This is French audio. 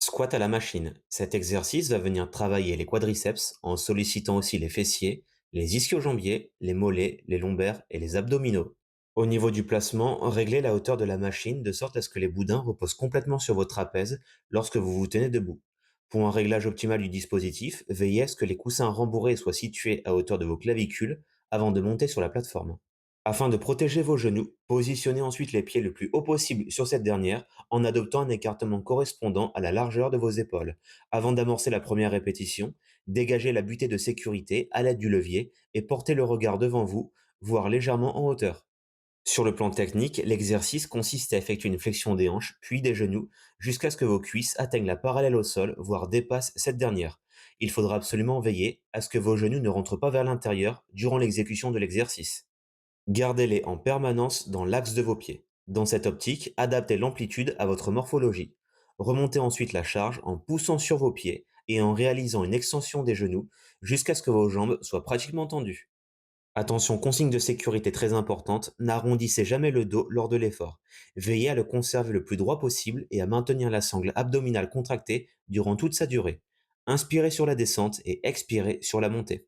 Squat à la machine. Cet exercice va venir travailler les quadriceps en sollicitant aussi les fessiers, les ischio-jambiers, les mollets, les lombaires et les abdominaux. Au niveau du placement, réglez la hauteur de la machine de sorte à ce que les boudins reposent complètement sur vos trapèzes lorsque vous vous tenez debout. Pour un réglage optimal du dispositif, veillez à ce que les coussins rembourrés soient situés à hauteur de vos clavicules avant de monter sur la plateforme. Afin de protéger vos genoux, positionnez ensuite les pieds le plus haut possible sur cette dernière en adoptant un écartement correspondant à la largeur de vos épaules. Avant d'amorcer la première répétition, dégagez la butée de sécurité à l'aide du levier et portez le regard devant vous, voire légèrement en hauteur. Sur le plan technique, l'exercice consiste à effectuer une flexion des hanches, puis des genoux, jusqu'à ce que vos cuisses atteignent la parallèle au sol, voire dépassent cette dernière. Il faudra absolument veiller à ce que vos genoux ne rentrent pas vers l'intérieur durant l'exécution de l'exercice. Gardez-les en permanence dans l'axe de vos pieds. Dans cette optique, adaptez l'amplitude à votre morphologie. Remontez ensuite la charge en poussant sur vos pieds et en réalisant une extension des genoux jusqu'à ce que vos jambes soient pratiquement tendues. Attention, consigne de sécurité très importante, n'arrondissez jamais le dos lors de l'effort. Veillez à le conserver le plus droit possible et à maintenir la sangle abdominale contractée durant toute sa durée. Inspirez sur la descente et expirez sur la montée.